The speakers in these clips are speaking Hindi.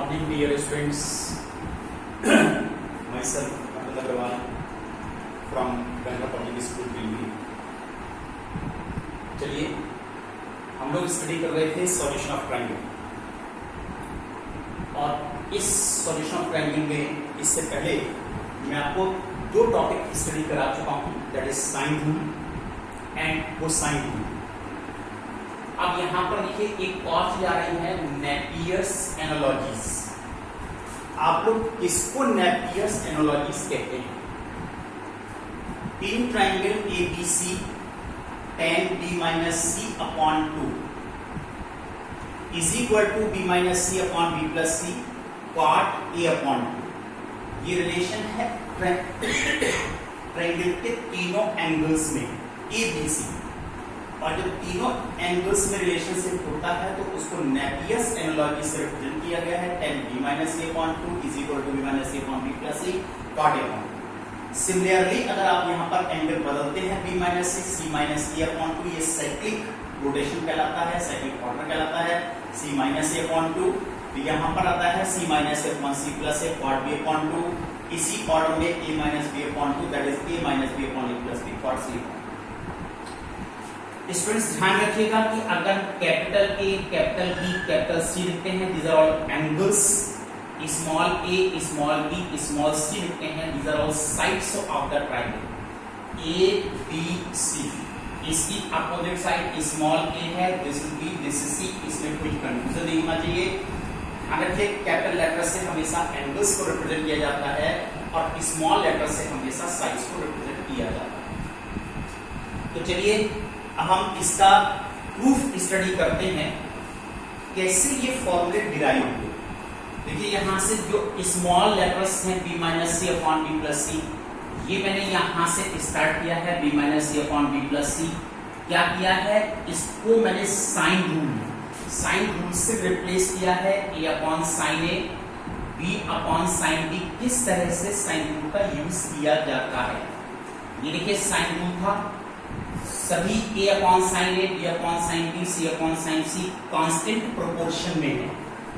morning, dear students. Myself, Abdul Agrawal from Ganga Public School, Delhi. चलिए हम लोग स्टडी कर रहे थे सॉल्यूशन ऑफ ट्रायंगल, और इस सॉल्यूशन ऑफ ट्रायंगल में इससे पहले मैं आपको दो टॉपिक स्टडी करा चुका हूं, that is sine rule and cosine rule. अब यहां पर देखिए एक और चीज आ रही है, नेपियर्स एनालॉजीज. आप लोग किसको नेपियर्स एनालॉजीज कहते हैं? In triangle ABC tan B minus C upon 2 is equal to B minus C upon B plus C cot A upon 2. ये रिलेशन है ट्राइंगल के तीनों एंगल्स में ABC, और जब तीनों एंगल्स में रिलेशनशिप होता है तो उसको नेपियर्स एनालॉजी से रिप्रेजेंट किया गया है. tan B minus C upon 2 is equal to B minus C upon B plus C cot A upon 2. Similarly अगर आप यहाँ पर एंगल बदलते हैं B minus C minus A upon 2, ये साइक्लिक रोटेशन कहलाता है, साइक्लिक ऑर्डर कहलाता है. C minus A upon 2 यहाँ पर आता है C minus A upon C plus A cot B upon 2. इसी ऑर्डर में A minus B upon 2 that is A minus B upon A plus B cot C upon 2. Students ध्यान रखिएगा कि अगर capital A, capital B, capital C लिखते हैं, these are all angles. Small a, small b, small c लिखते हैं, these are all sides of the triangle A, B, C. इसकी अपोजिट साइड स्मॉल a है, this is B, this is C. इसमें कोई कंफ्यूजन नहीं होना चाहिए. ध्यान रखिए कैपिटल लेटर से हमेशा एंगल्स को रिप्रेजेंट किया जाता है और स्मॉल लेटर से हमेशा साइड्स को रिप्रेजेंट किया जाता है. तो चलिए अब हम इसका प्रूफ स्टडी करते हैं, कैसे ये फॉर्मूले डिराइव हुए. देखिए यहां से जो स्मॉल लेटर्स हैं B minus C upon B plus C, ये मैंने यहां से स्टार्ट किया है B minus C upon B plus C. क्या किया है, इसको मैंने साइन रूल से रिप्लेस किया है. A upon sin A, B upon sin B. किस तरह से साइन रूल का यूज किया जाता है, ये देखिए साइन रूल था. सभी A upon sin A, B upon sin B, C upon sin C constant proportion में है,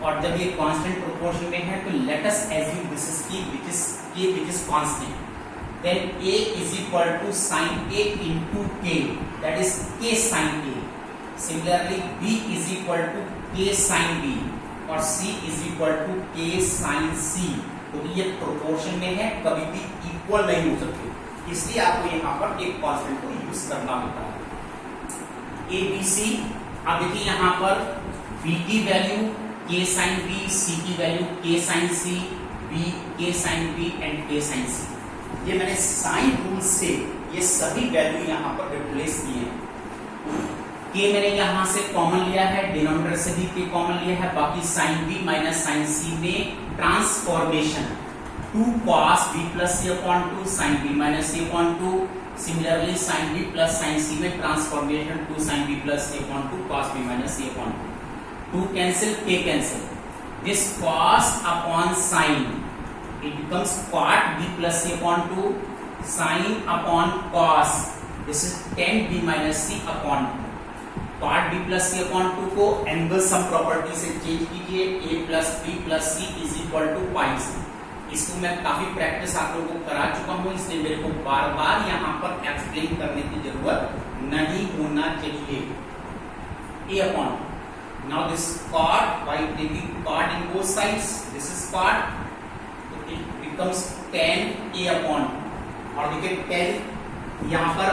और जब ये कांस्टेंट प्रोपोर्शन में है तो let us assume this is k which is constant, then A is equal to sin A into k, that is k sin A. Similarly B is equal to k sin B और C is equal to k sin C. तो ये प्रोपोर्शन में है, कभी भी इक्वल नहीं हो सकते, इसलिए आपको यहाँ पर एक कांस्टेंट को यूज करना होता है. ABC. अब देखिए यहाँ पर B की value k sin B, C की value k sin C, B k sin B and k sin C. ये मैंने साइन रूल से ये सभी वैल्यू यहाँ पर रिप्लेस किए हैं. k मैंने यहाँ से कॉमन लिया है, डिनोमिनेटर से भी k कॉमन लिया है, बाकी sin B minus sin C में transformation 2 cos B plus C upon 2 sin B minus C upon 2. Similarly sin B plus sin C में transformation 2 sin B plus C upon 2 cos B minus C upon 2. 2 cancel, k cancel. This cos upon sin, it becomes cot B plus C upon 2. Sin upon cos, this is tan B minus C upon 2. Cot B plus C upon 2 को एंगल सम प्रॉपर्टी से चेंज कीजिए. A plus B plus C is equal to pi C. इसको मैं काफी प्रैक्टिस आप लोगों को करा चुका हूँ, इसलिए मेरे को बार बार यहाँ पर एक्सप्लेन करने की जरूरत नहीं होना चाहिए. A upon 2. Now this cot, by taking cot in both sides, this is cot, so it becomes tan A upon 2. और देखिए tan यहाँ पर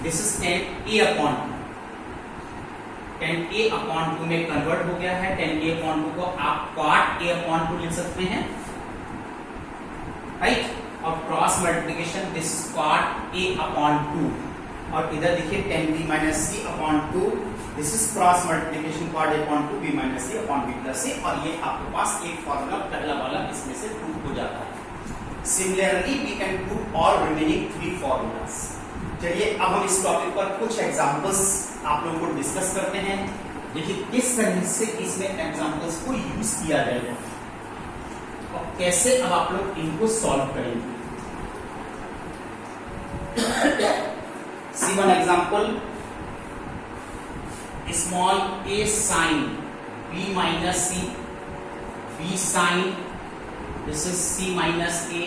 this is tan A upon 2. tan A upon 2 में कन्वर्ट हो गया है. tan A upon 2 को आप cot A upon 2 लिख सकते हैं, राइट. और cross multiplication this cot A upon 2, और इधर देखिए tan B minus C upon 2. This is cross multiplication cot A upon 2 B minus C upon B plus C, और ये आपके पास एक फॉर्मूला पहला वाला इसमें से प्रूव हो जाता है. Similarly we can prove all remaining 3 formulas. चलिए अब हम इस टॉपिक पर कुछ एग्जांपल्स आप लोगों को डिस्कस करते हैं. देखिए किस तरह से इसमें एग्जांपल्स को यूज किया जाएगा और कैसे अब आप लोग इनको सॉल्व करेंगे. See one example. Small a sin B minus C B sin, this is C minus A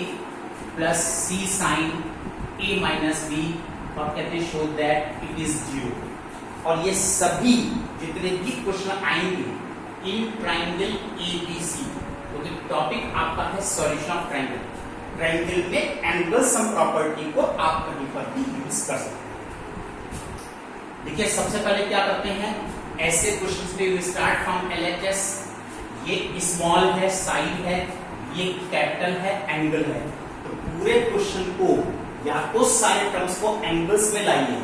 plus C sin A minus B, और कहते हैं शो दैट इट इज 0। और ये सभी जितने भी क्वेश्चन आएंगे इन ट्राइंगल ABC, तो टॉपिक आपका है सॉल्यूशन ऑफ ट्राइंगल। ट्राइंगल में एंगल सम प्रॉपर्टी को आप कहीं पर भी यूज कर सकते हैं। देखिए सबसे पहले क्या करते हैं, ऐसे क्वेश्चंस पे वी स्टार्ट फ्रॉम LHS। ये स्मॉल है, साइड है, ये कैपिटल है, एंगल है। तो पूरे क्वेश्चन को या तो सारे टर्म्स को एंगल्स में लाइए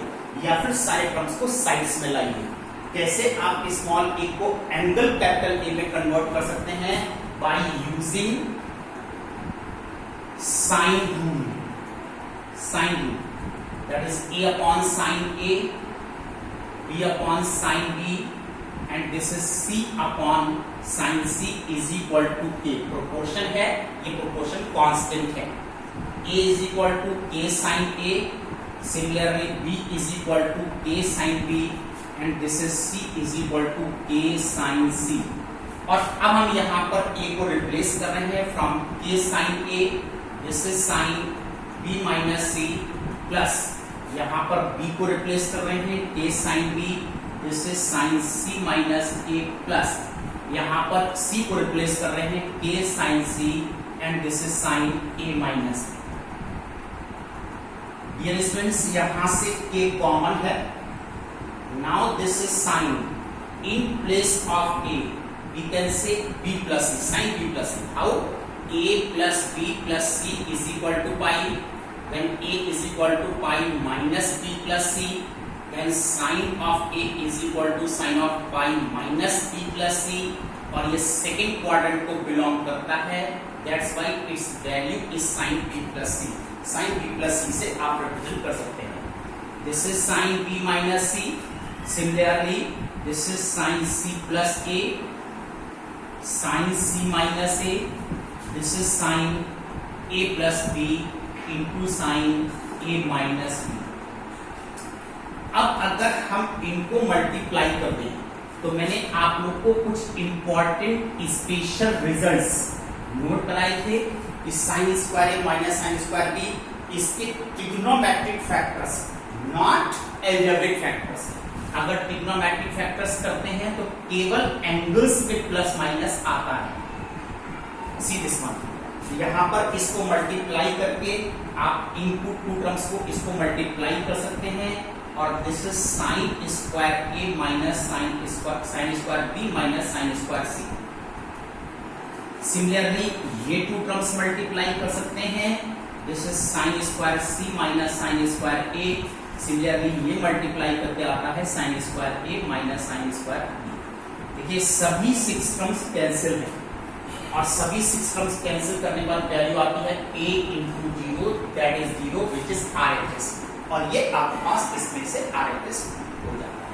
या फिर सारे टर्म्स को साइड्स में लाइए। कैसे आप स्मॉल ए को एंगल कैपिटल ए में कन्वर्ट कर सकते हैं, by using sine rule. Sine rule that is A upon sine A, B upon sine B and this is C upon sine C is equal to K। Proportion है, ये प्रोपोर्शन कांस्टेंट है। A is equal to K sin A, similarly B is equal to K sin B and this is C is equal to K sin C। और अब हम यहाँ पर A को रिप्लेस कर रहे हैं from K sin A, this is sin B minus C plus यहाँ पर B को रिप्लेस कर रहे हैं K sin B, this is sin C minus A plus यहाँ पर C को रिप्लेस कर रहे हैं K sin C and this is sin A minus B। Dear students, यहाँ से K कॉमन है। Now this is sin in place of A, we can say B plus C, sin B plus C। How? A plus B plus C is equal to pi, when A is equal to pi minus B plus C, then sin of A is equal to sin of pi minus B plus C। और ये सेकेंड क्वाड्रेंट को बिलोंग करता है, that's why its value is sin B plus C। sin B plus C से आप रिप्रेजेंट कर सकते हैं। This is sin B minus C, similarly this is sin C plus A, sin C minus A, this is sin A plus B into sin A minus B। अब अगर हम इनको मल्टीप्लाई कर दें तो मैंने आप लोग को कुछ इंपॉर्टेंट स्पेशल रिजल्ट्स नोट कराए थे। Sign square A minus sine square B इसके trigonometric factors, not algebraic factors. अगर ट्रिग्नोमेट्रिक फैक्टर्स करते हैं तो केवल एंगल्स में प्लस माइनस आता है। सी दिस वन, यहाँ पर इसको मल्टीप्लाई करके आप इनपुट टू टर्म्स को इसको मल्टीप्लाई कर सकते हैं और this is sine square A minus sine square B minus sine square C. Similarly ये टू टर्म्स मल्टीप्लाई कर सकते हैं, this is sine square C minus sine square A. Similarly ये मल्टीप्लाई करके आता है sine square A minus sine square B. देखिए सभी 6 टर्म्स कैंसिल है और सभी 6 टर्म्स कैंसिल करने के बाद वैल्यू आती है a into 0 that is 0 which is RHS, और ये आपके पास इसमें से RHS हो जाता है।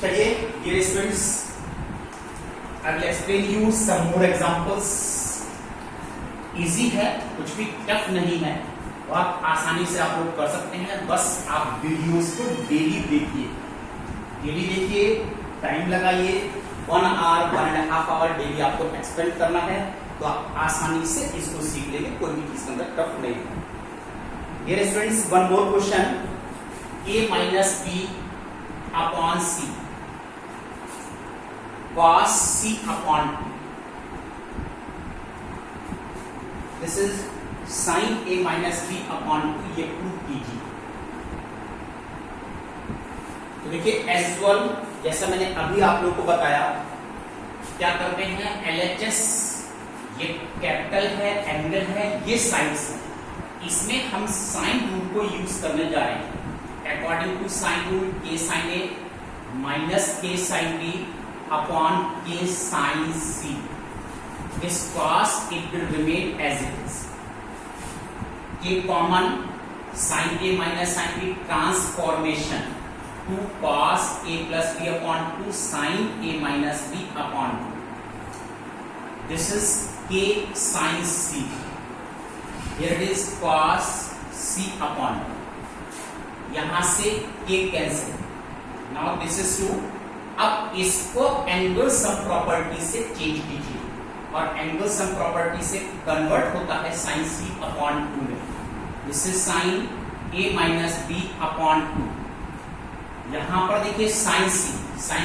चलिए dear students, I will explain you some more examples। Easy है, कुछ भी टफ नहीं है, बहुत आसानी से आप लोग कर सकते हैं। बस आप वीडियोस को डेली देखिए, टाइम लगाइए, 1 आवर 1.5 आवर डेली आपको एक्सपेंड करना है, तो आप आसानी से इसको सीख लेंगे। कोई भी चीज के अंदर टफ नहीं है। Dear students, one more question, A minus B upon C cos C upon 2, this is sin A minus B upon 2, ये प्रूव कीजिए। तो देखिए एज यूजुअल जैसा मैंने अभी आप लोगों को बताया, क्या करते हैं LHS, ये कैपिटल है, एंगल है, ये साइड्स है, इसमें हम साइन रूल को यूज करने जा रहे हैं। According to sine rule K sin A minus K sin B upon K sin C, this cos it will remain as it is। K common, sin A minus sin B transformation to cos A plus B upon 2 sin A minus B upon 2, this is K sin C, here it is cos C upon 2, यहां से K cancel, now this is 2। अब इसको एंगल सम प्रॉपर्टी से चेंज कीजिए। और एंगल सम प्रॉपर्टी से कन्वर्ट होता है साइन सी अपॉन 2 में। This is sine A minus B upon 2। यहां पर देखिए साइन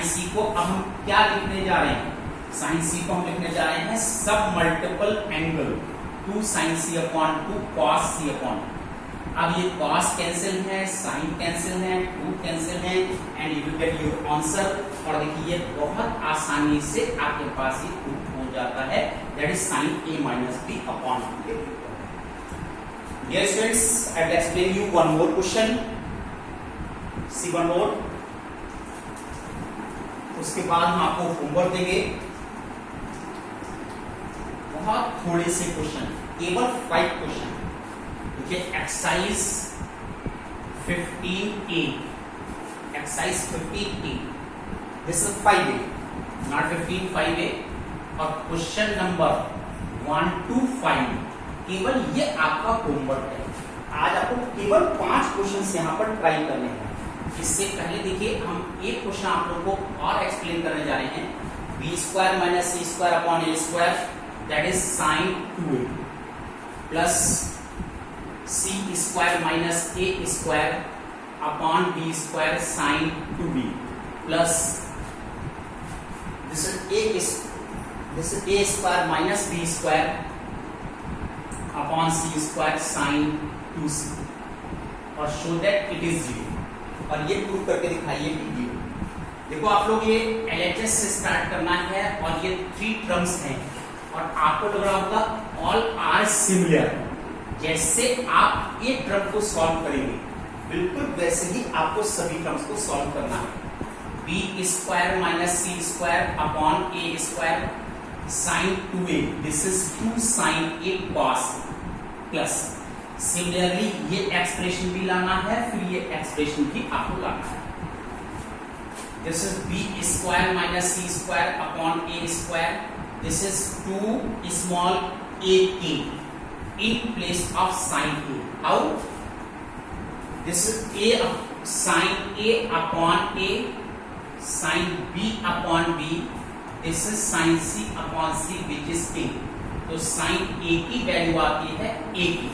सी को अब हम क्या लिखने जा रहे हैं? साइन सी को हम लिखने जा रहे हैं सब multiple angle 2 sign C upon 2 cos सी अपॉन। अब ये कॉस कैंसिल है, साइन कैंसिल है, 2 कैंसिल है and you will get your answer. और देखिए बहुत आसानी से आपके पास ये प्रूफ हो जाता है, that is sine A minus B upon 2। Dear students, I will explain you one more question, see one more. उसके बाद हम आपको होमवर्क देंगे, बहुत थोड़े से क्वेश्चन, केवल 5 क्वेश्चन। देखिए exercise 15A, exercise 15A, this is 5A, not 15, 5A। और क्वेश्चन नंबर 1 to 5 केवल ये आपका होमवर्क है। आज आपको केवल 5 क्वेश्चन यहाँ पर ट्राई करने हैं। इससे पहले देखिए हम एक क्वेश्चन आप लोगों को और एक्सप्लेन करने जा रहे हैं। B square minus C square upon A square, that is sine 2a, plus C square minus A square upon B square sine 2b, plus this is A square minus B square upon C square sine 2c, और शो दैट इट इज 0। और ये प्रूव करके दिखाइए कि 0। देखो आप लोग ये LHS से स्टार्ट करना है और ये 3 टर्म्स हैं और आपको लग रहा होगा ऑल आर सिमिलर। जैसे आप ये टर्म को सॉल्व करेंगे बिल्कुल वैसे ही आपको सभी टर्म्स को सॉल्व करना है। B square minus C square upon A square sine 2a, this is 2 sine A cos, plus similarly ये एक्सप्रेशन भी लाना है, फिर ये एक्सप्रेशन भी आपको लाना है। This is B square minus C square upon A square, this is 2 small a k in place of sin a. How? This is a sin a upon a, sin b upon b, this is sin c upon c which is a। तो sin a की वैल्यू आती है a की,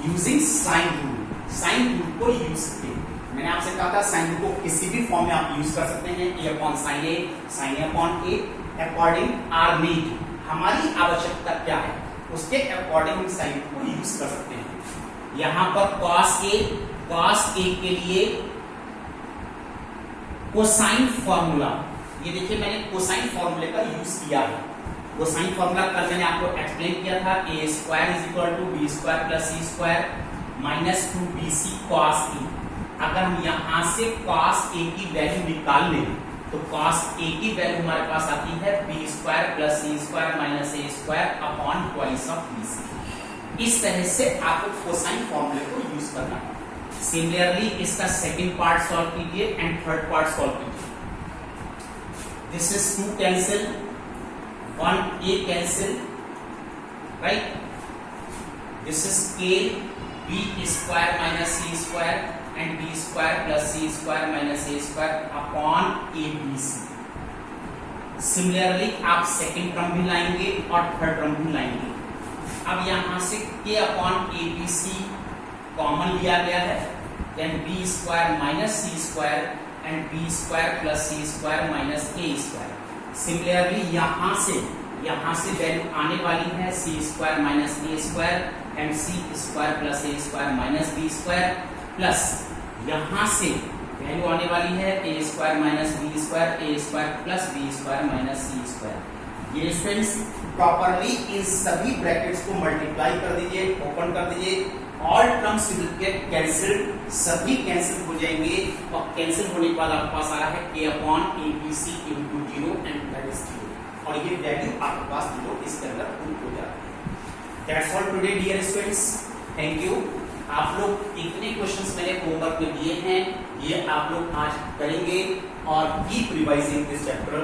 using sine rule. Sine rule को यूज करके मैंने आपसे कहा था साइन रूल को किसी भी फॉर्म में आप यूज कर सकते हैं, a upon sine A upon A, according our need, हमारी आवश्यकता क्या है उसके अकॉर्डिंग हम साइन रूल को यूज कर सकते हैं। यहां पर cos a के लिए कोसाइन फॉर्मूला, ये देखिए मैंने कोसाइन फॉर्मूले का यूज किया है। कोसाइन फॉर्मूला कल मैंने आपको एक्सप्लेन किया था, A square is equal to B square plus C square minus 2bc cos a। अगर हम यहां से cos a की वैल्यू निकाल लें तो cos a की वैल्यू हमारे पास आती है b square plus C square minus a square upon twice of bc। इस तरह से आपको कोसाइन फॉर्मूले को यूज करना है। सिमिलरली इसका सेकंड पार्ट सॉल्व कीजिए एंड थर्ड पार्ट सॉल्व कीजिए। This is 2 cancel, 1a cancel, right? This is k b square minus c square and b square plus c square minus a square upon abc। Similarly आप सेकंड टर्म भी लाएंगे और थर्ड टर्म भी लाएंगे। अब यहां से k upon abc कॉमन लिया गया है, then b square minus c square and b square plus c square minus a square। Similarly यहां से वैल्यू आने वाली है C square minus A square and C square plus A square minus B square, plus यहां से वैल्यू आने वाली है A square minus B square A square plus B square minus C square. ये स्टूडेंट्स प्रॉपर्ली इन सभी ब्रैकेट्स को मल्टीप्लाई कर दीजिए, ओपन कर दीजिए, all terms will get cancelled, सभी कैंसिल हो जाएंगे और कैंसिल होने के बाद आपके पास आ रहा है k upon abc into 0 and that is 0, और ये वैल्यू आपके पास 0 इसके अंदर पुट हो जाती है। That's all today dear students, thank you. आप लोग इतने क्वेश्चंस मैंने होमवर्क में दिए हैं, ये आप लोग आज करेंगे और कीप रिवाइजिंग दिस चैप्टर।